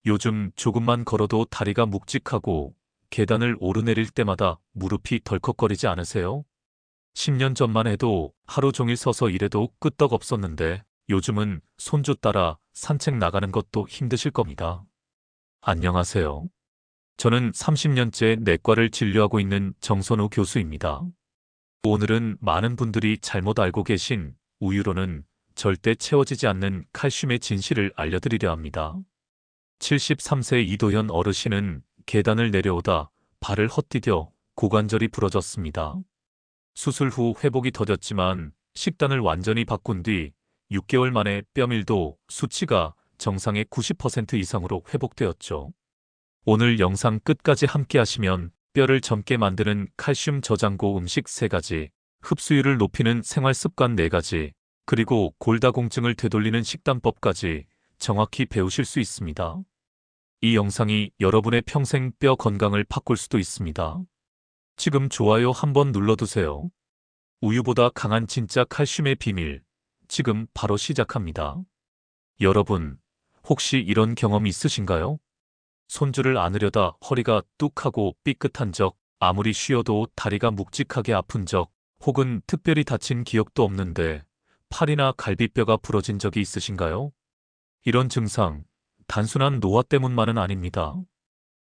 요즘 조금만 걸어도 다리가 묵직하고 계단을 오르내릴 때마다 무릎이 덜컥거리지 않으세요? 10년 전만 해도 하루 종일 서서 일해도 끄떡없었는데 요즘은 손주 따라 산책 나가는 것도 힘드실 겁니다. 안녕하세요. 저는 30년째 내과를 진료하고 있는 정선우 교수입니다. 오늘은 많은 분들이 잘못 알고 계신 우유로는 절대 채워지지 않는 칼슘의 진실을 알려드리려 합니다. 73세 이도현 어르신은 계단을 내려오다 발을 헛디뎌 고관절이 부러졌습니다. 수술 후 회복이 더뎠지만 식단을 완전히 바꾼 뒤 6개월 만에 뼈밀도 수치가 정상의 90% 이상으로 회복되었죠. 오늘 영상 끝까지 함께 하시면 뼈를 젊게 만드는 칼슘 저장고 음식 3가지, 흡수율을 높이는 생활습관 4가지, 그리고 골다공증을 되돌리는 식단법까지 정확히 배우실 수 있습니다. 이 영상이 여러분의 평생 뼈 건강을 바꿀 수도 있습니다. 지금 좋아요 한번 눌러두세요. 우유보다 강한 진짜 칼슘의 비밀, 지금 바로 시작합니다. 여러분, 혹시 이런 경험 있으신가요? 손주를 안으려다 허리가 뚝 하고 삐끗한 적, 아무리 쉬어도 다리가 묵직하게 아픈 적, 혹은 특별히 다친 기억도 없는데 팔이나 갈비뼈가 부러진 적이 있으신가요? 이런 증상, 단순한 노화 때문만은 아닙니다.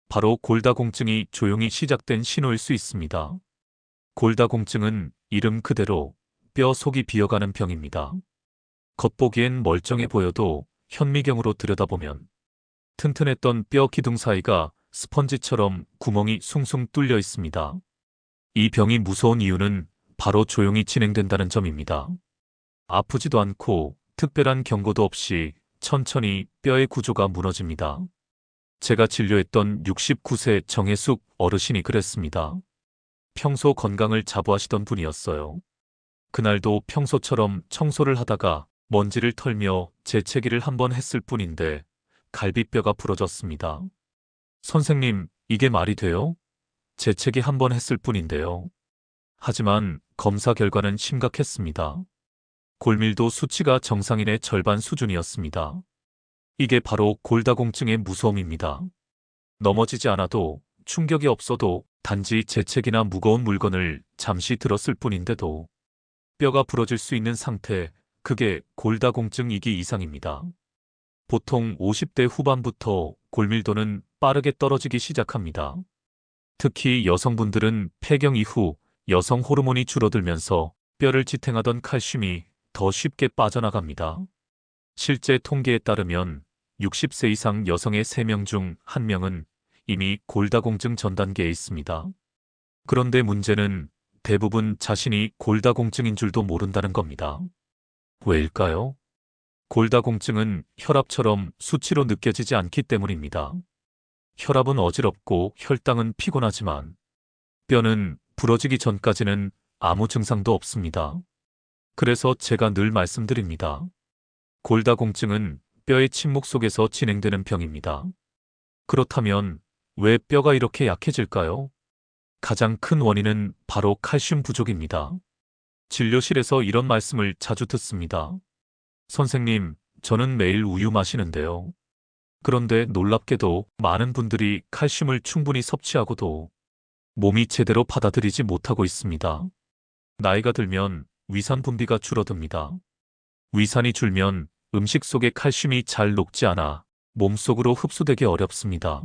바로 골다공증이 조용히 시작된 신호일 수 있습니다. 골다공증은 이름 그대로 뼈 속이 비어가는 병입니다. 겉보기엔 멀쩡해 보여도 현미경으로 들여다보면 튼튼했던 뼈 기둥 사이가 스펀지처럼 구멍이 숭숭 뚫려 있습니다. 이 병이 무서운 이유는 바로 조용히 진행된다는 점입니다. 아프지도 않고 특별한 경고도 없이 천천히 뼈의 구조가 무너집니다. 제가 진료했던 69세 정혜숙 어르신이 그랬습니다. 평소 건강을 자부하시던 분이었어요. 그날도 평소처럼 청소를 하다가 먼지를 털며 재채기를 한번 했을 뿐인데 갈비뼈가 부러졌습니다. 선생님, 이게 말이 돼요? 재채기 한번 했을 뿐인데요. 하지만 검사 결과는 심각했습니다. 골밀도 수치가 정상인의 절반 수준이었습니다. 이게 바로 골다공증의 무서움입니다. 넘어지지 않아도 충격이 없어도 단지 재채기나 무거운 물건을 잠시 들었을 뿐인데도 뼈가 부러질 수 있는 상태, 그게 골다공증 2기 이상입니다. 보통 50대 후반부터 골밀도는 빠르게 떨어지기 시작합니다. 특히 여성분들은 폐경 이후 여성 호르몬이 줄어들면서 뼈를 지탱하던 칼슘이 더 쉽게 빠져나갑니다. 실제 통계에 따르면 60세 이상 여성의 3명 중 1명은 이미 골다공증 전 단계에 있습니다. 그런데 문제는 대부분 자신이 골다공증인 줄도 모른다는 겁니다. 왜일까요? 골다공증은 혈압처럼 수치로 느껴지지 않기 때문입니다. 혈압은 어지럽고 혈당은 피곤하지만 뼈는 부러지기 전까지는 아무 증상도 없습니다. 그래서 제가 늘 말씀드립니다. 골다공증은 뼈의 침묵 속에서 진행되는 병입니다. 그렇다면 왜 뼈가 이렇게 약해질까요? 가장 큰 원인은 바로 칼슘 부족입니다. 진료실에서 이런 말씀을 자주 듣습니다. 선생님, 저는 매일 우유 마시는데요. 그런데 놀랍게도 많은 분들이 칼슘을 충분히 섭취하고도 몸이 제대로 받아들이지 못하고 있습니다. 나이가 들면 위산 분비가 줄어듭니다. 위산이 줄면 음식 속의 칼슘이 잘 녹지 않아 몸속으로 흡수되기 어렵습니다.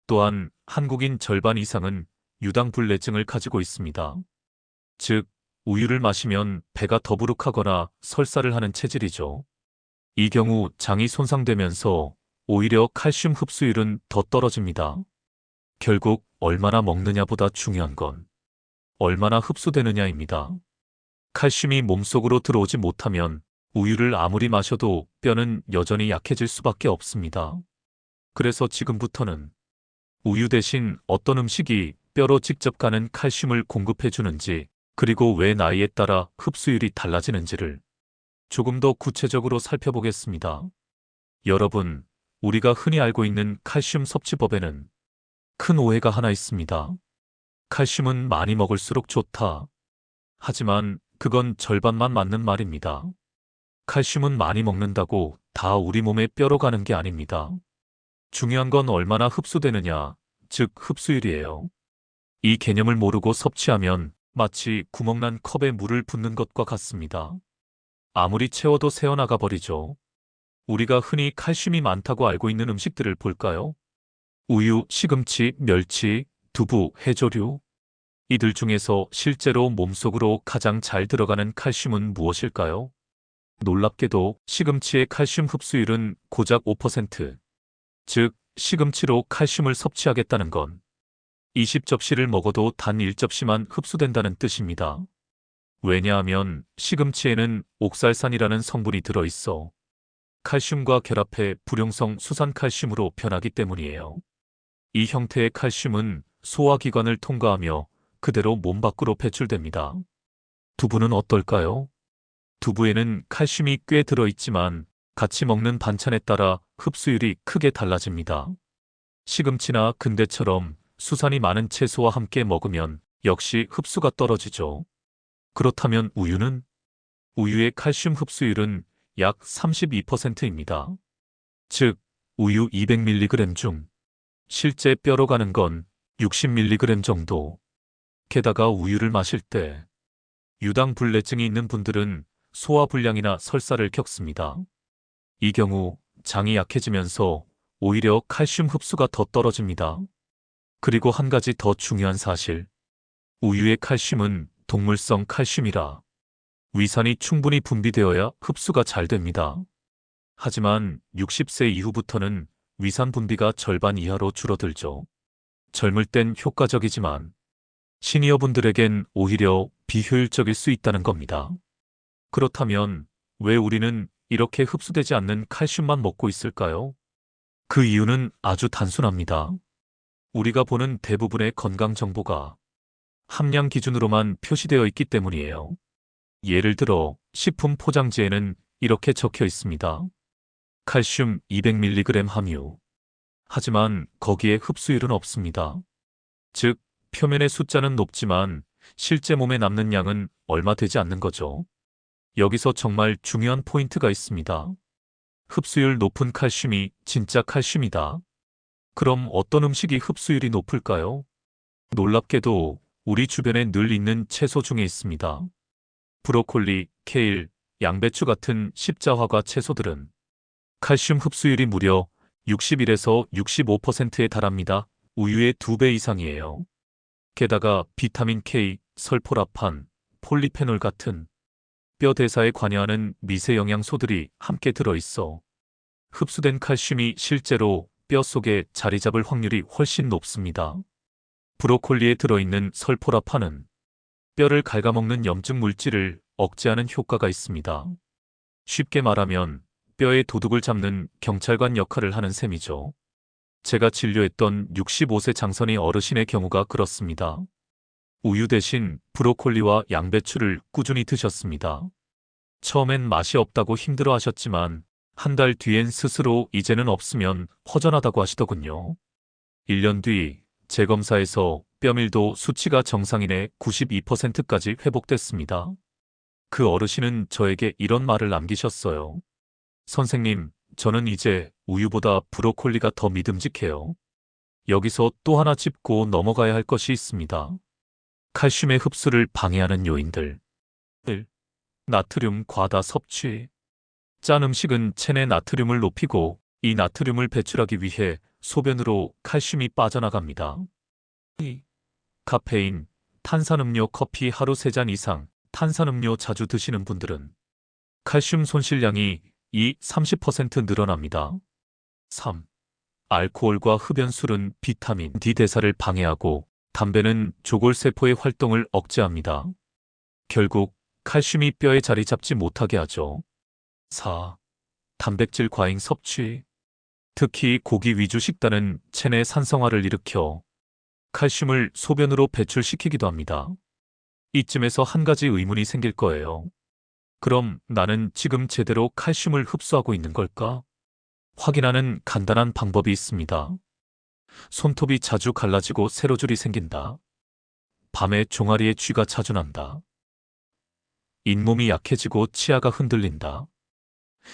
또한 한국인 절반 이상은 유당불내증을 가지고 있습니다. 즉, 우유를 마시면 배가 더부룩하거나 설사를 하는 체질이죠. 이 경우 장이 손상되면서 오히려 칼슘 흡수율은 더 떨어집니다. 결국 얼마나 먹느냐보다 중요한 건 얼마나 흡수되느냐입니다. 칼슘이 몸속으로 들어오지 못하면 우유를 아무리 마셔도 뼈는 여전히 약해질 수밖에 없습니다. 그래서 지금부터는 우유 대신 어떤 음식이 뼈로 직접 가는 칼슘을 공급해 주는지, 그리고 왜 나이에 따라 흡수율이 달라지는지를 조금 더 구체적으로 살펴보겠습니다. 여러분, 우리가 흔히 알고 있는 칼슘 섭취법에는 큰 오해가 하나 있습니다. 칼슘은 많이 먹을수록 좋다. 하지만 그건 절반만 맞는 말입니다. 칼슘은 많이 먹는다고 다 우리 몸에 뼈로 가는 게 아닙니다. 중요한 건 얼마나 흡수되느냐, 즉 흡수율이에요. 이 개념을 모르고 섭취하면 마치 구멍난 컵에 물을 붓는 것과 같습니다. 아무리 채워도 새어나가 버리죠. 우리가 흔히 칼슘이 많다고 알고 있는 음식들을 볼까요? 우유, 시금치, 멸치, 두부, 해조류. 이들 중에서 실제로 몸속으로 가장 잘 들어가는 칼슘은 무엇일까요? 놀랍게도 시금치의 칼슘 흡수율은 고작 5%. 즉, 시금치로 칼슘을 섭취하겠다는 건 20접시를 먹어도 단 1접시만 흡수된다는 뜻입니다. 왜냐하면 시금치에는 옥살산이라는 성분이 들어있어 칼슘과 결합해 불용성 수산칼슘으로 변하기 때문이에요. 이 형태의 칼슘은 소화기관을 통과하며 그대로 몸 밖으로 배출됩니다. 두부는 어떨까요? 두부에는 칼슘이 꽤 들어있지만 같이 먹는 반찬에 따라 흡수율이 크게 달라집니다. 시금치나 근대처럼 수산이 많은 채소와 함께 먹으면 역시 흡수가 떨어지죠. 그렇다면 우유는? 우유의 칼슘 흡수율은 약 32%입니다. 즉, 우유 200mg 중 실제 뼈로 가는 건 60mg 정도. 게다가 우유를 마실 때 유당불내증이 있는 분들은 소화불량이나 설사를 겪습니다. 이 경우 장이 약해지면서 오히려 칼슘 흡수가 더 떨어집니다. 그리고 한 가지 더 중요한 사실. 우유의 칼슘은 동물성 칼슘이라 위산이 충분히 분비되어야 흡수가 잘 됩니다. 하지만 60세 이후부터는 위산 분비가 절반 이하로 줄어들죠. 젊을 땐 효과적이지만 시니어분들에겐 오히려 비효율적일 수 있다는 겁니다. 그렇다면 왜 우리는 이렇게 흡수되지 않는 칼슘만 먹고 있을까요? 그 이유는 아주 단순합니다. 우리가 보는 대부분의 건강 정보가 함량 기준으로만 표시되어 있기 때문이에요. 예를 들어 식품 포장지에는 이렇게 적혀 있습니다. 칼슘 200mg 함유. 하지만 거기에 흡수율은 없습니다. 즉, 표면의 숫자는 높지만 실제 몸에 남는 양은 얼마 되지 않는 거죠. 여기서 정말 중요한 포인트가 있습니다. 흡수율 높은 칼슘이 진짜 칼슘이다. 그럼 어떤 음식이 흡수율이 높을까요? 놀랍게도 우리 주변에 늘 있는 채소 중에 있습니다. 브로콜리, 케일, 양배추 같은 십자화과 채소들은 칼슘 흡수율이 무려 61에서 65%에 달합니다. 우유의 2배 이상이에요. 게다가 비타민 K, 설포라판, 폴리페놀 같은 뼈 대사에 관여하는 미세 영양소들이 함께 들어있어 흡수된 칼슘이 실제로 뼈 속에 자리 잡을 확률이 훨씬 높습니다. 브로콜리에 들어있는 설포라판은 뼈를 갉아먹는 염증 물질을 억제하는 효과가 있습니다. 쉽게 말하면 뼈의 도둑을 잡는 경찰관 역할을 하는 셈이죠. 제가 진료했던 65세 장선이 어르신의 경우가 그렇습니다. 우유 대신 브로콜리와 양배추를 꾸준히 드셨습니다. 처음엔 맛이 없다고 힘들어 하셨지만 한 달 뒤엔 스스로 이제는 없으면 허전하다고 하시더군요. 1년 뒤 재검사에서 뼈밀도 수치가 정상인의 92%까지 회복됐습니다. 그 어르신은 저에게 이런 말을 남기셨어요. 선생님, 저는 이제 우유보다 브로콜리가 더 믿음직해요. 여기서 또 하나 짚고 넘어가야 할 것이 있습니다. 칼슘의 흡수를 방해하는 요인들. 1. 나트륨 과다 섭취. 짠 음식은 체내 나트륨을 높이고 이 나트륨을 배출하기 위해 소변으로 칼슘이 빠져나갑니다. 2. 카페인, 탄산음료 커피 하루 3잔 이상, 탄산음료 자주 드시는 분들은 칼슘 손실량이 30% 늘어납니다. 3. 알코올과 흡연술은 비타민 D 대사를 방해하고 담배는 조골세포의 활동을 억제합니다. 결국 칼슘이 뼈에 자리 잡지 못하게 하죠. 4. 단백질 과잉 섭취. 특히 고기 위주 식단은 체내 산성화를 일으켜 칼슘을 소변으로 배출시키기도 합니다. 이쯤에서 한 가지 의문이 생길 거예요. 그럼 나는 지금 제대로 칼슘을 흡수하고 있는 걸까? 확인하는 간단한 방법이 있습니다. 손톱이 자주 갈라지고 세로줄이 생긴다. 밤에 종아리에 쥐가 자주 난다. 잇몸이 약해지고 치아가 흔들린다.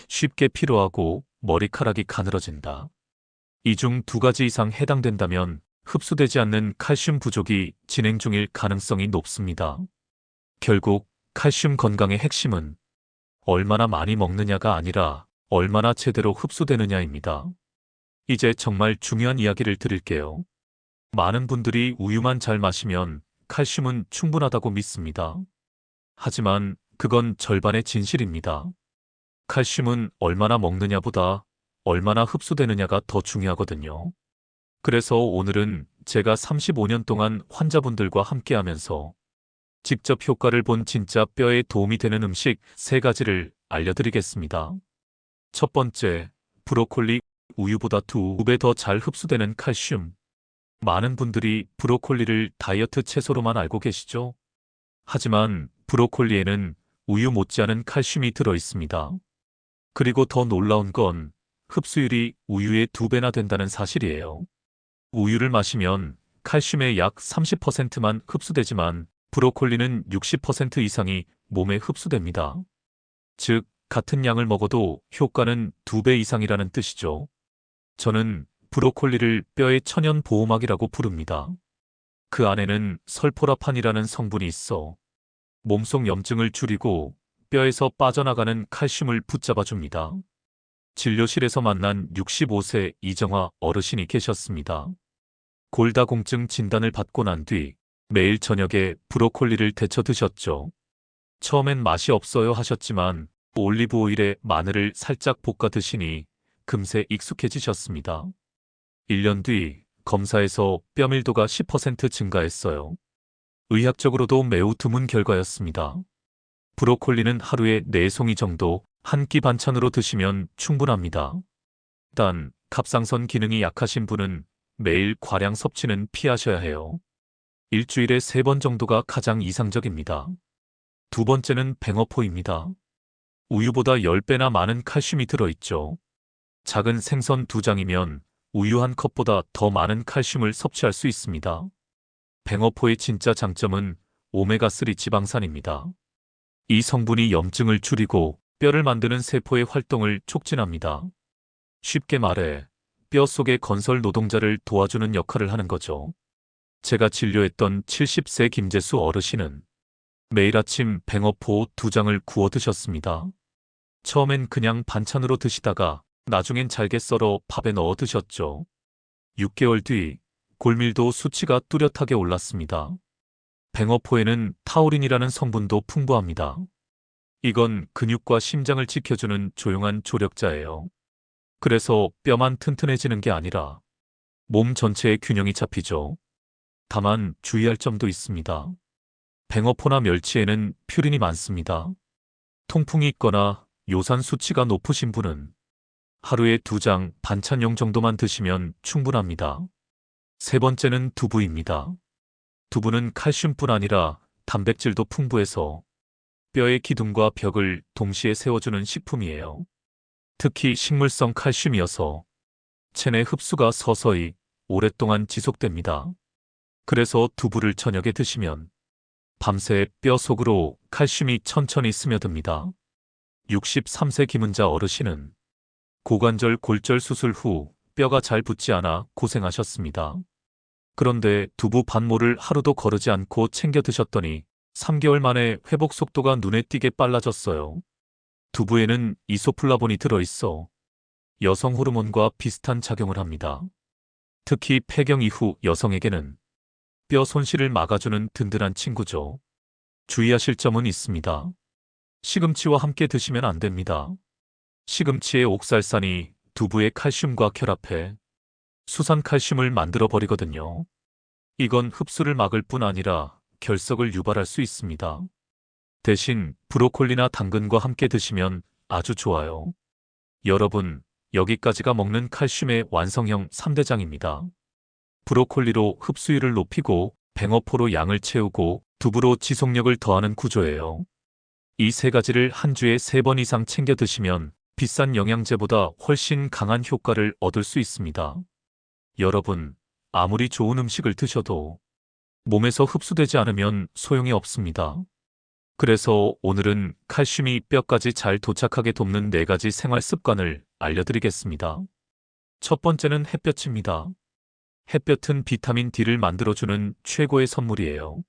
쉽게 피로하고 머리카락이 가늘어진다. 이 중 두 가지 이상 해당된다면 흡수되지 않는 칼슘 부족이 진행 중일 가능성이 높습니다. 결국 칼슘 건강의 핵심은 얼마나 많이 먹느냐가 아니라 얼마나 제대로 흡수되느냐입니다. 이제 정말 중요한 이야기를 드릴게요. 많은 분들이 우유만 잘 마시면 칼슘은 충분하다고 믿습니다. 하지만 그건 절반의 진실입니다. 칼슘은 얼마나 먹느냐보다 얼마나 흡수되느냐가 더 중요하거든요. 그래서 오늘은 제가 35년 동안 환자분들과 함께하면서 직접 효과를 본 진짜 뼈에 도움이 되는 음식 3가지를 알려드리겠습니다. 첫 번째, 브로콜리. 우유보다 2배 더 잘 흡수되는 칼슘. 많은 분들이 브로콜리를 다이어트 채소로만 알고 계시죠? 하지만 브로콜리에는 우유 못지않은 칼슘이 들어 있습니다. 그리고 더 놀라운 건 흡수율이 우유의 2배나 된다는 사실이에요. 우유를 마시면 칼슘의 약 30%만 흡수되지만 브로콜리는 60% 이상이 몸에 흡수됩니다. 즉, 같은 양을 먹어도 효과는 2배 이상이라는 뜻이죠. 저는 브로콜리를 뼈의 천연 보호막이라고 부릅니다. 그 안에는 설포라판이라는 성분이 있어 몸속 염증을 줄이고 뼈에서 빠져나가는 칼슘을 붙잡아줍니다. 진료실에서 만난 65세 이정화 어르신이 계셨습니다. 골다공증 진단을 받고 난 뒤 매일 저녁에 브로콜리를 데쳐 드셨죠. 처음엔 맛이 없어요 하셨지만 올리브 오일에 마늘을 살짝 볶아 드시니 금세 익숙해지셨습니다. 1년 뒤 검사에서 뼈 밀도가 10% 증가했어요. 의학적으로도 매우 드문 결과였습니다. 브로콜리는 하루에 4송이 정도 한 끼 반찬으로 드시면 충분합니다. 단, 갑상선 기능이 약하신 분은 매일 과량 섭취는 피하셔야 해요. 일주일에 3번 정도가 가장 이상적입니다. 두 번째는 뱅어포입니다. 우유보다 10배나 많은 칼슘이 들어있죠. 작은 생선 2장이면 우유 한 컵보다 더 많은 칼슘을 섭취할 수 있습니다. 뱅어포의 진짜 장점은 오메가3 지방산입니다. 이 성분이 염증을 줄이고 뼈를 만드는 세포의 활동을 촉진합니다. 쉽게 말해 뼈 속의 건설 노동자를 도와주는 역할을 하는 거죠. 제가 진료했던 70세 김재수 어르신은 매일 아침 뱅어포 2장을 구워 드셨습니다. 처음엔 그냥 반찬으로 드시다가 나중엔 잘게 썰어 밥에 넣어 드셨죠. 6개월 뒤 골밀도 수치가 뚜렷하게 올랐습니다. 뱅어포에는 타우린이라는 성분도 풍부합니다. 이건 근육과 심장을 지켜주는 조용한 조력자예요. 그래서 뼈만 튼튼해지는 게 아니라 몸 전체의 균형이 잡히죠. 다만 주의할 점도 있습니다. 뱅어포나 멸치에는 퓨린이 많습니다. 통풍이 있거나 요산 수치가 높으신 분은 하루에 2장 반찬용 정도만 드시면 충분합니다. 세 번째는 두부입니다. 두부는 칼슘뿐 아니라 단백질도 풍부해서 뼈의 기둥과 벽을 동시에 세워주는 식품이에요. 특히 식물성 칼슘이어서 체내 흡수가 서서히 오랫동안 지속됩니다. 그래서 두부를 저녁에 드시면 밤새 뼈 속으로 칼슘이 천천히 스며듭니다. 63세 김은자 어르신은 고관절 골절 수술 후 뼈가 잘 붙지 않아 고생하셨습니다. 그런데 두부 반모를 하루도 거르지 않고 챙겨 드셨더니 3개월 만에 회복 속도가 눈에 띄게 빨라졌어요. 두부에는 이소플라본이 들어있어 여성 호르몬과 비슷한 작용을 합니다. 특히 폐경 이후 여성에게는 뼈 손실을 막아주는 든든한 친구죠. 주의하실 점은 있습니다. 시금치와 함께 드시면 안 됩니다. 시금치의 옥살산이 두부의 칼슘과 결합해 수산칼슘을 만들어 버리거든요. 이건 흡수를 막을 뿐 아니라 결석을 유발할 수 있습니다. 대신 브로콜리나 당근과 함께 드시면 아주 좋아요. 여러분, 여기까지가 먹는 칼슘의 완성형 3대장입니다. 브로콜리로 흡수율을 높이고 뱅어포로 양을 채우고 두부로 지속력을 더하는 구조예요. 이 3가지를 한 주에 3번 이상 챙겨 드시면 비싼 영양제보다 훨씬 강한 효과를 얻을 수 있습니다. 여러분, 아무리 좋은 음식을 드셔도 몸에서 흡수되지 않으면 소용이 없습니다. 그래서 오늘은 칼슘이 뼈까지 잘 도착하게 돕는 4가지 생활 습관을 알려드리겠습니다. 첫 번째는 햇볕입니다. 햇볕은 비타민 D를 만들어주는 최고의 선물이에요.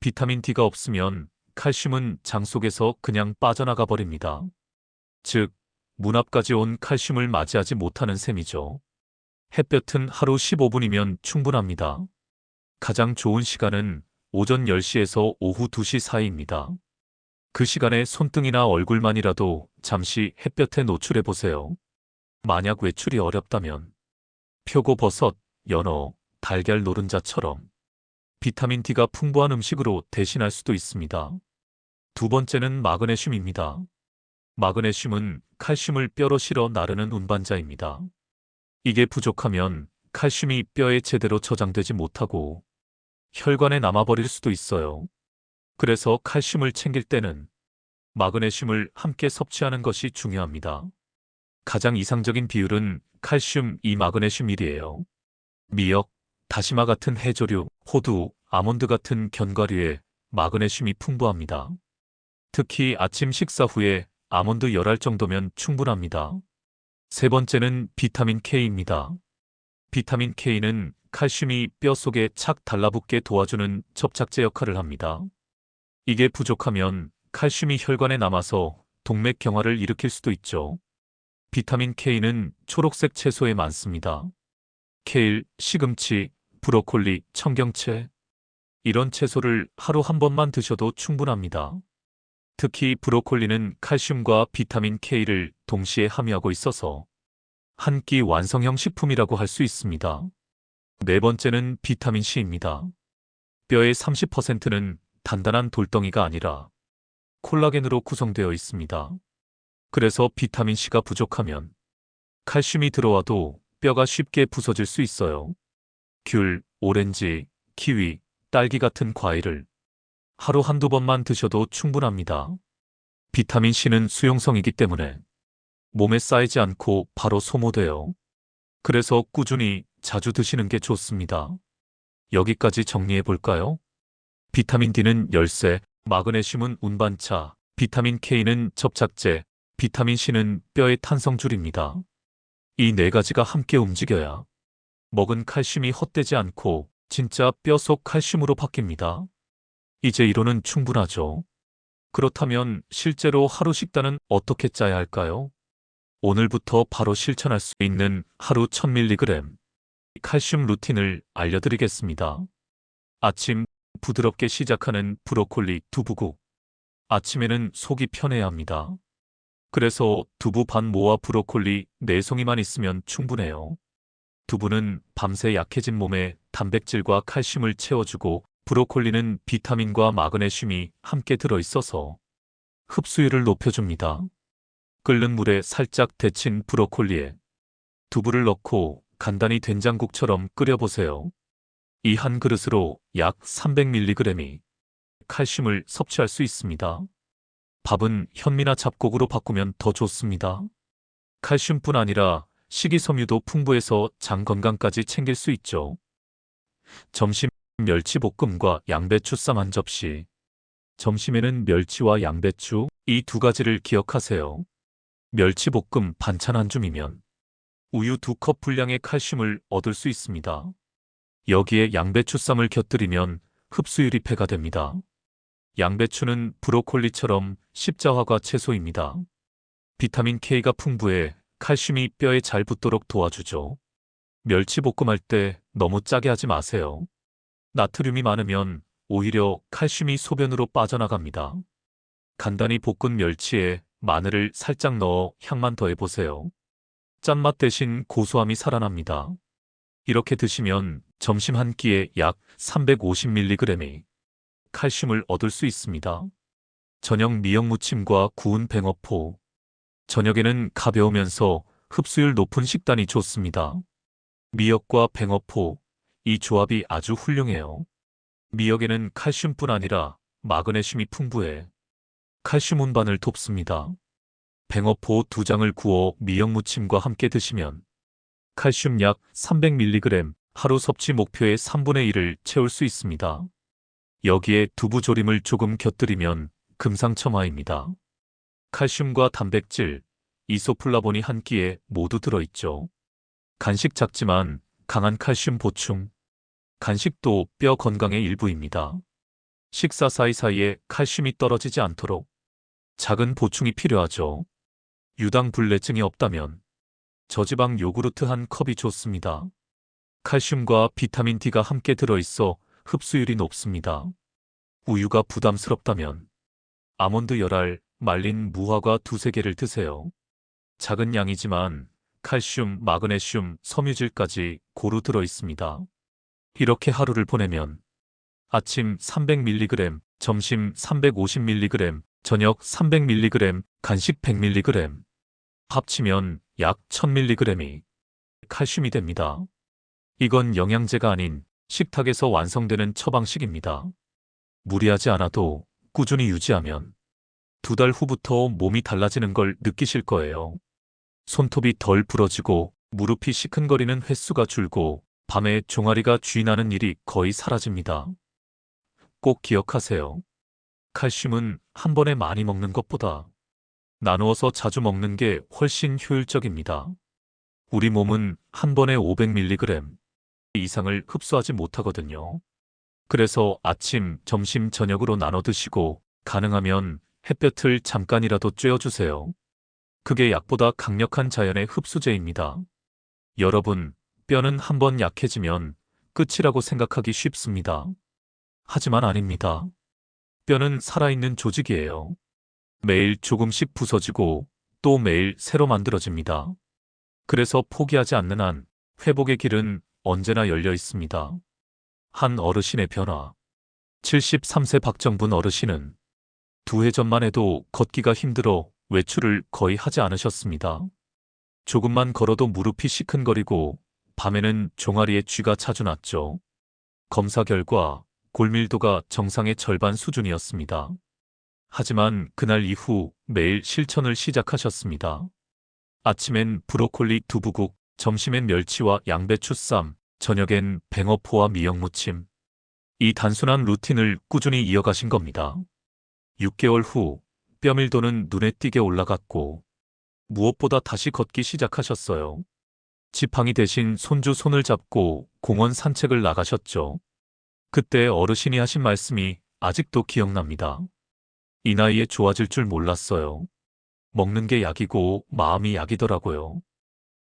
비타민 D가 없으면 칼슘은 장 속에서 그냥 빠져나가 버립니다. 즉, 문 앞까지 온 칼슘을 맞이하지 못하는 셈이죠. 햇볕은 하루 15분이면 충분합니다. 가장 좋은 시간은 오전 10시에서 오후 2시 사이입니다. 그 시간에 손등이나 얼굴만이라도 잠시 햇볕에 노출해 보세요. 만약 외출이 어렵다면 표고버섯, 연어, 달걀 노른자처럼 비타민 D가 풍부한 음식으로 대신할 수도 있습니다. 두 번째는 마그네슘입니다. 마그네슘은 칼슘을 뼈로 실어 나르는 운반자입니다. 이게 부족하면 칼슘이 뼈에 제대로 저장되지 못하고 혈관에 남아버릴 수도 있어요. 그래서 칼슘을 챙길 때는 마그네슘을 함께 섭취하는 것이 중요합니다. 가장 이상적인 비율은 칼슘 2 마그네슘 1이에요. 미역, 다시마 같은 해조류, 호두, 아몬드 같은 견과류에 마그네슘이 풍부합니다. 특히 아침 식사 후에 아몬드 10알 정도면 충분합니다. 세 번째는 비타민 K입니다. 비타민 K는 칼슘이 뼈 속에 착 달라붙게 도와주는 접착제 역할을 합니다. 이게 부족하면 칼슘이 혈관에 남아서 동맥 경화를 일으킬 수도 있죠. 비타민 K는 초록색 채소에 많습니다. 케일, 시금치, 브로콜리, 청경채. 이런 채소를 하루 한 번만 드셔도 충분합니다. 특히 브로콜리는 칼슘과 비타민 K를 동시에 함유하고 있어서 한 끼 완성형 식품이라고 할 수 있습니다. 네 번째는 비타민 C입니다. 뼈의 30%는 단단한 돌덩이가 아니라 콜라겐으로 구성되어 있습니다. 그래서 비타민 C가 부족하면 칼슘이 들어와도 뼈가 쉽게 부서질 수 있어요. 귤, 오렌지, 키위, 딸기 같은 과일을 하루 한두 번만 드셔도 충분합니다. 비타민 C는 수용성이기 때문에 몸에 쌓이지 않고 바로 소모돼요. 그래서 꾸준히 자주 드시는 게 좋습니다. 여기까지 정리해 볼까요? 비타민 D는 열쇠, 마그네슘은 운반차, 비타민 K는 접착제, 비타민 C는 뼈의 탄성줄입니다. 이 네 가지가 함께 움직여야 먹은 칼슘이 헛되지 않고 진짜 뼈 속 칼슘으로 바뀝니다. 이제 이론은 충분하죠? 그렇다면 실제로 하루 식단은 어떻게 짜야 할까요? 오늘부터 바로 실천할 수 있는 하루 1000mg 칼슘 루틴을 알려드리겠습니다. 아침 부드럽게 시작하는 브로콜리 두부국. 아침에는 속이 편해야 합니다. 그래서 두부 반 모와 브로콜리 4송이만 있으면 충분해요. 두부는 밤새 약해진 몸에 단백질과 칼슘을 채워주고 브로콜리는 비타민과 마그네슘이 함께 들어있어서 흡수율을 높여줍니다. 끓는 물에 살짝 데친 브로콜리에 두부를 넣고 간단히 된장국처럼 끓여보세요. 이 한 그릇으로 약 300mg이 칼슘을 섭취할 수 있습니다. 밥은 현미나 잡곡으로 바꾸면 더 좋습니다. 칼슘뿐 아니라 식이섬유도 풍부해서 장 건강까지 챙길 수 있죠. 점심 멸치볶음과 양배추쌈 한 접시. 점심에는 멸치와 양배추, 이 두 가지를 기억하세요. 멸치볶음 반찬 한 줌이면 우유 2컵 분량의 칼슘을 얻을 수 있습니다. 여기에 양배추쌈을 곁들이면 흡수율이 배가 됩니다. 양배추는 브로콜리처럼 십자화과 채소입니다. 비타민 K가 풍부해 칼슘이 뼈에 잘 붙도록 도와주죠. 멸치볶음할 때 너무 짜게 하지 마세요. 나트륨이 많으면 오히려 칼슘이 소변으로 빠져나갑니다. 간단히 볶은 멸치에 마늘을 살짝 넣어 향만 더해보세요. 짠맛 대신 고소함이 살아납니다. 이렇게 드시면 점심 한 끼에 약 350mg의 칼슘을 얻을 수 있습니다. 저녁 미역무침과 구운 뱅어포. 저녁에는 가벼우면서 흡수율 높은 식단이 좋습니다. 미역과 뱅어포, 이 조합이 아주 훌륭해요. 미역에는 칼슘뿐 아니라 마그네슘이 풍부해 칼슘 운반을 돕습니다. 뱅어포 2장을 구워 미역무침과 함께 드시면 칼슘 약 300mg, 하루 섭취 목표의 3분의 1을 채울 수 있습니다. 여기에 두부조림을 조금 곁들이면 금상첨화입니다. 칼슘과 단백질, 이소플라본이 한 끼에 모두 들어있죠. 간식 작지만 강한 칼슘 보충. 간식도 뼈 건강의 일부입니다. 식사 사이사이에 칼슘이 떨어지지 않도록 작은 보충이 필요하죠. 유당불내증이 없다면 저지방 요구르트 한 컵이 좋습니다. 칼슘과 비타민 D가 함께 들어있어 흡수율이 높습니다. 우유가 부담스럽다면 아몬드 열알, 말린 무화과 두세 개를 드세요. 작은 양이지만 칼슘, 마그네슘, 섬유질까지 고루 들어있습니다. 이렇게 하루를 보내면 아침 300mg, 점심 350mg, 저녁 300mg, 간식 100mg, 합치면 약 1000mg이 칼슘이 됩니다. 이건 영양제가 아닌 식탁에서 완성되는 처방식입니다. 무리하지 않아도 꾸준히 유지하면 2달 후부터 몸이 달라지는 걸 느끼실 거예요. 손톱이 덜 부러지고 무릎이 시큰거리는 횟수가 줄고 밤에 종아리가 쥐나는 일이 거의 사라집니다. 꼭 기억하세요. 칼슘은 한 번에 많이 먹는 것보다 나누어서 자주 먹는 게 훨씬 효율적입니다. 우리 몸은 한 번에 500mg 이상을 흡수하지 못하거든요. 그래서 아침, 점심, 저녁으로 나눠 드시고 가능하면 햇볕을 잠깐이라도 쬐어주세요. 그게 약보다 강력한 자연의 흡수제입니다. 여러분, 뼈는 한번 약해지면 끝이라고 생각하기 쉽습니다. 하지만 아닙니다. 뼈는 살아있는 조직이에요. 매일 조금씩 부서지고 또 매일 새로 만들어집니다. 그래서 포기하지 않는 한 회복의 길은 언제나 열려 있습니다. 한 어르신의 변화. 73세 박정분 어르신은 2해 전만 해도 걷기가 힘들어 외출을 거의 하지 않으셨습니다. 조금만 걸어도 무릎이 시큰거리고 밤에는 종아리에 쥐가 자주 났죠. 검사 결과 골밀도가 정상의 절반 수준이었습니다. 하지만 그날 이후 매일 실천을 시작하셨습니다. 아침엔 브로콜리 두부국, 점심엔 멸치와 양배추쌈, 저녁엔 뱅어포와 미역무침. 이 단순한 루틴을 꾸준히 이어가신 겁니다. 6개월 후 뼈밀도는 눈에 띄게 올라갔고 무엇보다 다시 걷기 시작하셨어요. 지팡이 대신 손주 손을 잡고 공원 산책을 나가셨죠. 그때 어르신이 하신 말씀이 아직도 기억납니다. 이 나이에 좋아질 줄 몰랐어요. 먹는 게 약이고 마음이 약이더라고요.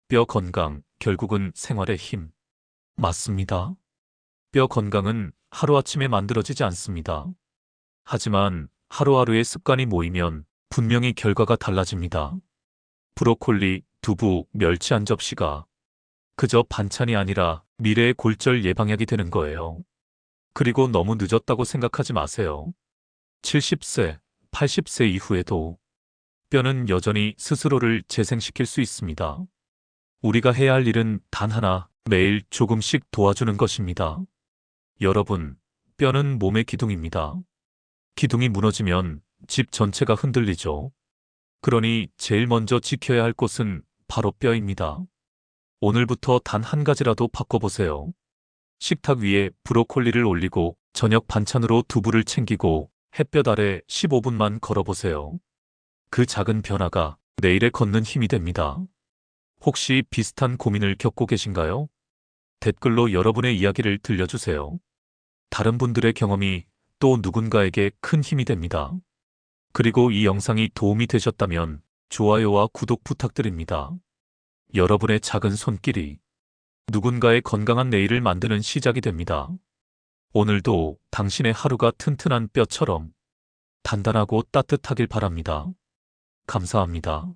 뼈 건강, 결국은 생활의 힘. 맞습니다. 뼈 건강은 하루아침에 만들어지지 않습니다. 하지만 하루하루의 습관이 모이면 분명히 결과가 달라집니다. 브로콜리, 두부, 멸치 한 접시가 그저 반찬이 아니라 미래의 골절 예방약이 되는 거예요. 그리고 너무 늦었다고 생각하지 마세요. 70세, 80세 이후에도 뼈는 여전히 스스로를 재생시킬 수 있습니다. 우리가 해야 할 일은 단 하나, 매일 조금씩 도와주는 것입니다. 여러분, 뼈는 몸의 기둥입니다. 기둥이 무너지면 집 전체가 흔들리죠. 그러니 제일 먼저 지켜야 할 곳은 바로 뼈입니다. 오늘부터 단 한 가지라도 바꿔보세요. 식탁 위에 브로콜리를 올리고 저녁 반찬으로 두부를 챙기고 햇볕 아래 15분만 걸어보세요. 그 작은 변화가 내일의 걷는 힘이 됩니다. 혹시 비슷한 고민을 겪고 계신가요? 댓글로 여러분의 이야기를 들려주세요. 다른 분들의 경험이 또 누군가에게 큰 힘이 됩니다. 그리고 이 영상이 도움이 되셨다면 좋아요와 구독 부탁드립니다. 여러분의 작은 손길이 누군가의 건강한 내일을 만드는 시작이 됩니다. 오늘도 당신의 하루가 튼튼한 뼈처럼 단단하고 따뜻하길 바랍니다. 감사합니다.